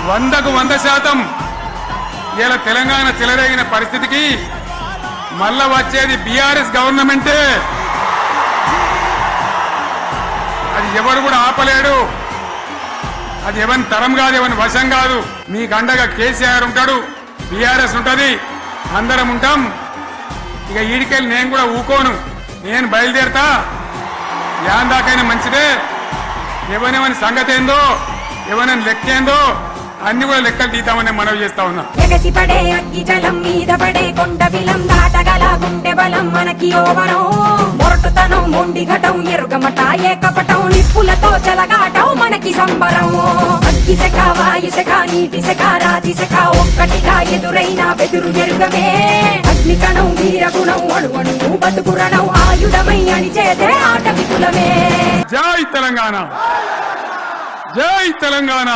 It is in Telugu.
100% ఇలా తెలంగాణ చెలరేగిన పరిస్థితికి మళ్ళా వచ్చేది బీఆర్ఎస్ గవర్నమెంటే. అది ఎవరు కూడా ఆపలేడు. అది ఎవరి తరం కాదు, ఎవరి వశం కాదు. మీకు అండగా కేసీఆర్ ఉంటాడు, బీఆర్ఎస్ ఉంటది, అందరం ఉంటాం. ఇక ఈడికెళ్ళి నేను కూడా ఊకోను, నేను బయలుదేరతా. యాందాకైనా మంచిదే. ఎవరెవరి సంగతి ఏందో, ఎవరైనా లెక్క ఏందో అన్ని కూడా లెక్కలు తీద్దామని మనవి చేస్తా ఉన్నా. ఎగసి పడే అగ్గి జలం మీద పడే కొండ బిలం దాటగల గుండె బలం మనకి ఓవరం. మొరటుతనం మొండి ఘటం ఎరుగమట ఏకపటం నిప్పులతో చెలగాటం మనకి సంబరం. అగ్గి శక వాయు శక నీటి శక రాతి శక ఒక్కటిగా ఎదురైన బెదురు ఎరుగమే. అగ్ని కణం వీరగుణం అణువణువు బతుకురణం ఆయుధమై అని చేసే ఆట విపులమే. జై తెలంగాణ, జై తెలంగాణ.